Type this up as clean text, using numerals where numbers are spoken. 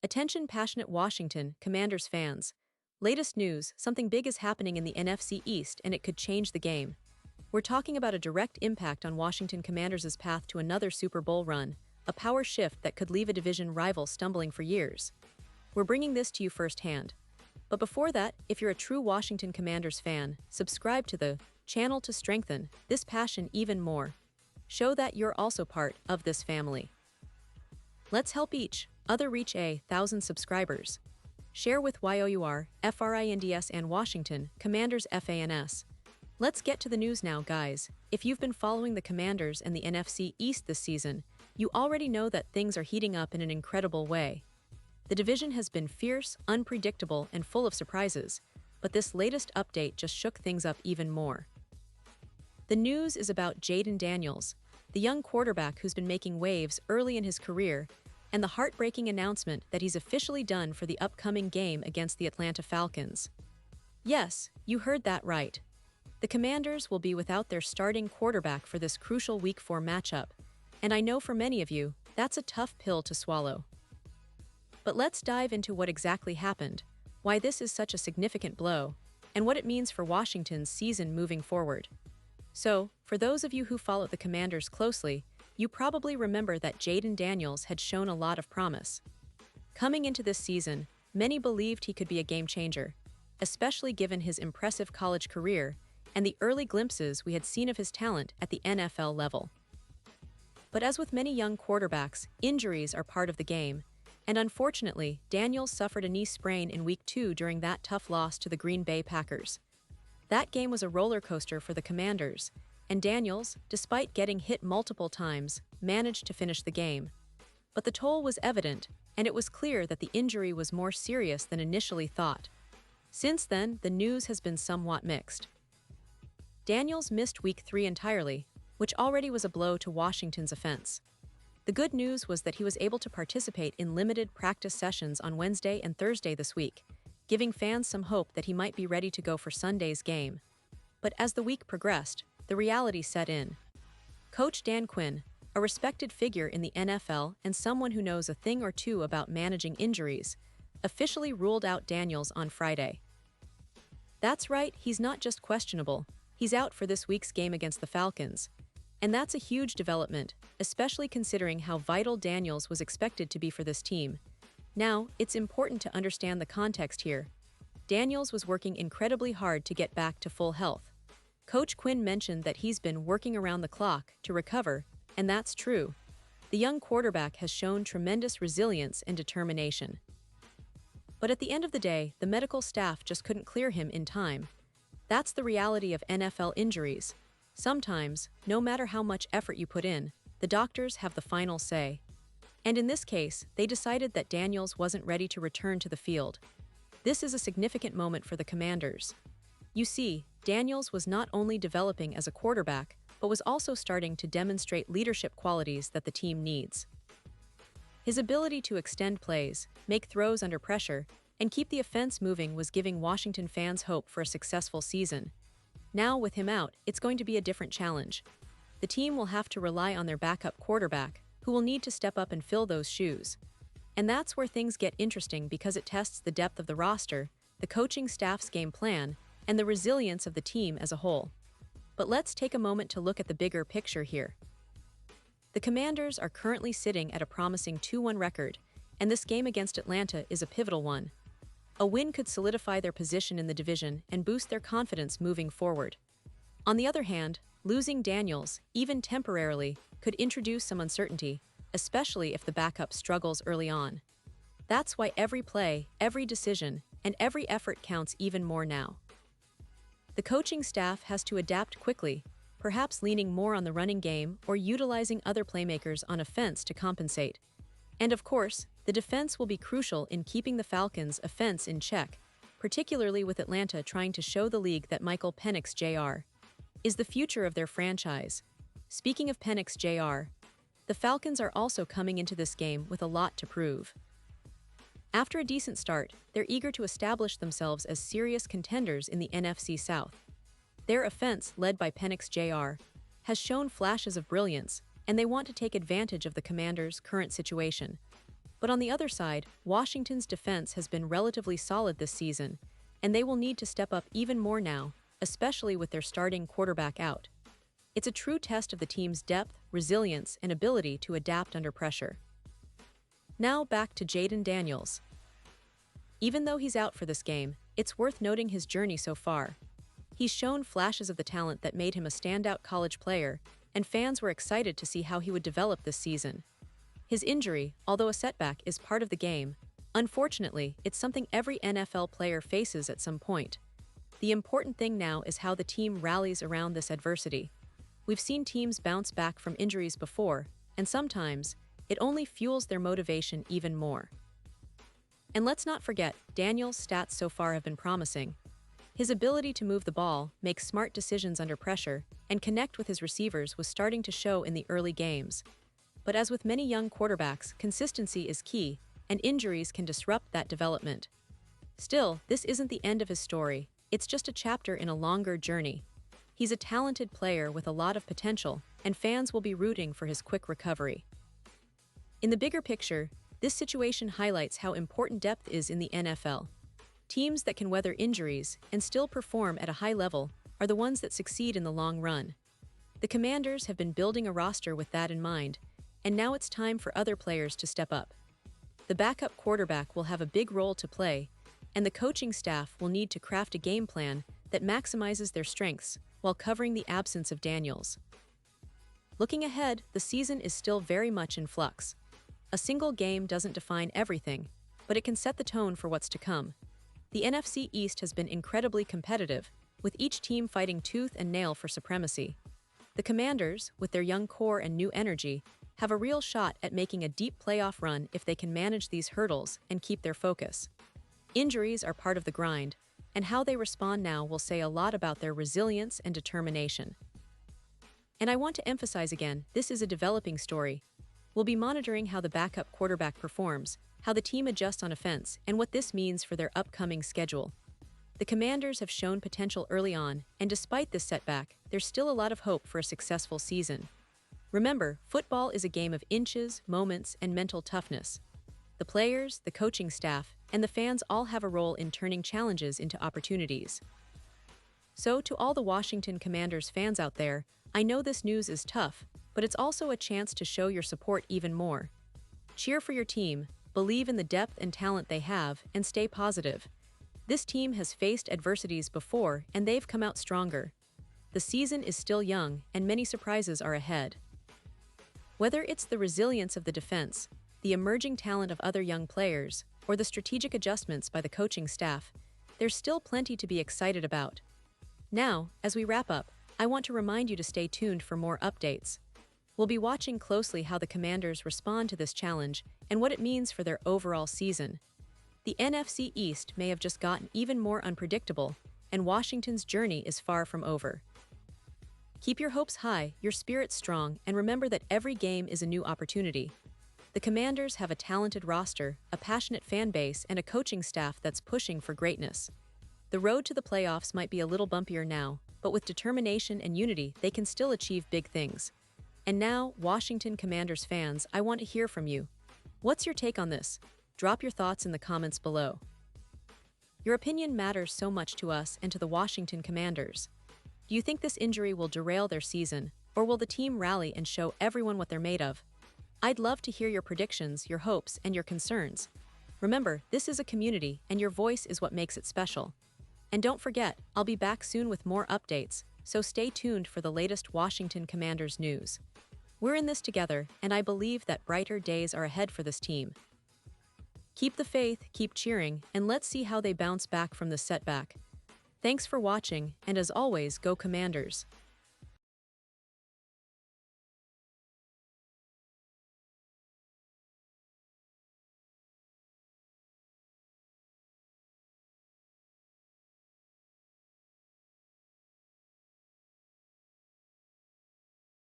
Attention passionate Washington Commanders fans. Latest news, something big is happening in the NFC East and it could change the game. We're talking about a direct impact on Washington Commanders' path to another Super Bowl run, a power shift that could leave a division rival stumbling for years. We're bringing this to you firsthand. But before that, if you're a true Washington Commanders fan, subscribe to the channel to strengthen this passion even more. Show that you're also part of this family. Let's help each other reach 1,000 subscribers. Share with YOUR, FRINDS and Washington Commanders FANS. Let's get to the news now, guys. If you've been following the Commanders and the NFC East this season, you already know that things are heating up in an incredible way. The division has been fierce, unpredictable, and full of surprises, but this latest update just shook things up even more. The news is about Jayden Daniels, the young quarterback who's been making waves early in his career, and the heartbreaking announcement that he's officially done for the upcoming game against the Atlanta Falcons. Yes, you heard that right. The Commanders will be without their starting quarterback for this crucial Week 4 matchup, and I know for many of you, that's a tough pill to swallow. But let's dive into what exactly happened, why this is such a significant blow, and what it means for Washington's season moving forward. So, for those of you who follow the Commanders closely, you probably remember that Jayden Daniels had shown a lot of promise. Coming into this season, many believed he could be a game-changer, especially given his impressive college career and the early glimpses we had seen of his talent at the NFL level. But as with many young quarterbacks, injuries are part of the game, and unfortunately, Daniels suffered a knee sprain in Week 2 during that tough loss to the Green Bay Packers. That game was a roller coaster for the Commanders, and Daniels, despite getting hit multiple times, managed to finish the game. But the toll was evident, and it was clear that the injury was more serious than initially thought. Since then, the news has been somewhat mixed. Daniels missed Week 3 entirely, which already was a blow to Washington's offense. The good news was that he was able to participate in limited practice sessions on Wednesday and Thursday this week, giving fans some hope that he might be ready to go for Sunday's game. But as the week progressed, the reality set in. Coach Quinn, a respected figure in the NFL and someone who knows a thing or two about managing injuries, officially ruled out Daniels on Friday. That's right, he's not just questionable, he's out for this week's game against the Falcons. And that's a huge development, especially considering how vital Daniels was expected to be for this team. Now, it's important to understand the context here. Daniels was working incredibly hard to get back to full health. Coach Quinn mentioned that he's been working around the clock to recover, and that's true. The young quarterback has shown tremendous resilience and determination. But at the end of the day, the medical staff just couldn't clear him in time. That's the reality of NFL injuries. Sometimes, no matter how much effort you put in, the doctors have the final say. And in this case, they decided that Daniels wasn't ready to return to the field. This is a significant moment for the Commanders. You see, Daniels was not only developing as a quarterback, but was also starting to demonstrate leadership qualities that the team needs. His ability to extend plays, make throws under pressure, and keep the offense moving was giving Washington fans hope for a successful season. Now, with him out, it's going to be a different challenge. The team will have to rely on their backup quarterback, who will need to step up and fill those shoes. And that's where things get interesting because it tests the depth of the roster, the coaching staff's game plan, and the resilience of the team as a whole. But let's take a moment to look at the bigger picture here. The Commanders are currently sitting at a promising 2-1 record, and this game against Atlanta is a pivotal one. A win could solidify their position in the division and boost their confidence moving forward. On the other hand, losing Daniels, even temporarily, could introduce some uncertainty, especially if the backup struggles early on. That's why every play, every decision, and every effort counts even more now. The coaching staff has to adapt quickly, perhaps leaning more on the running game or utilizing other playmakers on offense to compensate. And of course, the defense will be crucial in keeping the Falcons' offense in check, particularly with Atlanta trying to show the league that Michael Penix Jr. is the future of their franchise. Speaking of Penix Jr., the Falcons are also coming into this game with a lot to prove. After a decent start, they're eager to establish themselves as serious contenders in the NFC South. Their offense, led by Penix Jr., has shown flashes of brilliance, and they want to take advantage of the Commanders' current situation. But on the other side, Washington's defense has been relatively solid this season, and they will need to step up even more now, especially with their starting quarterback out. It's a true test of the team's depth, resilience, and ability to adapt under pressure. Now back to Jayden Daniels. Even though he's out for this game, it's worth noting his journey so far. He's shown flashes of the talent that made him a standout college player, and fans were excited to see how he would develop this season. His injury, although a setback, is part of the game. Unfortunately, it's something every NFL player faces at some point. The important thing now is how the team rallies around this adversity. We've seen teams bounce back from injuries before, and sometimes, it only fuels their motivation even more. And let's not forget, Daniels' stats so far have been promising. His ability to move the ball, make smart decisions under pressure, and connect with his receivers was starting to show in the early games. But as with many young quarterbacks, consistency is key, and injuries can disrupt that development. Still, this isn't the end of his story. It's just a chapter in a longer journey. He's a talented player with a lot of potential, and fans will be rooting for his quick recovery. In the bigger picture, this situation highlights how important depth is in the NFL. Teams that can weather injuries and still perform at a high level are the ones that succeed in the long run. The Commanders have been building a roster with that in mind, and now it's time for other players to step up. The backup quarterback will have a big role to play, and the coaching staff will need to craft a game plan that maximizes their strengths while covering the absence of Daniels. Looking ahead, the season is still very much in flux. A single game doesn't define everything, but it can set the tone for what's to come. The NFC East has been incredibly competitive, with each team fighting tooth and nail for supremacy. The Commanders, with their young core and new energy, have a real shot at making a deep playoff run if they can manage these hurdles and keep their focus. Injuries are part of the grind, and how they respond now will say a lot about their resilience and determination. And I want to emphasize again, this is a developing story. We'll be monitoring how the backup quarterback performs, how the team adjusts on offense, and what this means for their upcoming schedule. The Commanders have shown potential early on, and despite this setback, there's still a lot of hope for a successful season. Remember, football is a game of inches, moments, and mental toughness. The players, the coaching staff, and the fans all have a role in turning challenges into opportunities. So, to all the Washington Commanders fans out there, I know this news is tough, but it's also a chance to show your support even more. Cheer for your team, believe in the depth and talent they have, and stay positive. This team has faced adversities before, and they've come out stronger. The season is still young, and many surprises are ahead. Whether it's the resilience of the defense, the emerging talent of other young players, or the strategic adjustments by the coaching staff, there's still plenty to be excited about. Now, as we wrap up, I want to remind you to stay tuned for more updates. We'll be watching closely how the Commanders respond to this challenge and what it means for their overall season. The NFC East may have just gotten even more unpredictable, and Washington's journey is far from over. Keep your hopes high, your spirits strong, and remember that every game is a new opportunity. The Commanders have a talented roster, a passionate fan base, and a coaching staff that's pushing for greatness. The road to the playoffs might be a little bumpier now, but with determination and unity, they can still achieve big things. And now, Washington Commanders fans, I want to hear from you. What's your take on this? Drop your thoughts in the comments below. Your opinion matters so much to us and to the Washington Commanders. Do you think this injury will derail their season, or will the team rally and show everyone what they're made of? I'd love to hear your predictions, your hopes, and your concerns. Remember, this is a community, and your voice is what makes it special. And don't forget, I'll be back soon with more updates, so stay tuned for the latest Washington Commanders news. We're in this together, and I believe that brighter days are ahead for this team. Keep the faith, keep cheering, and let's see how they bounce back from this setback. Thanks for watching, and as always, go Commanders!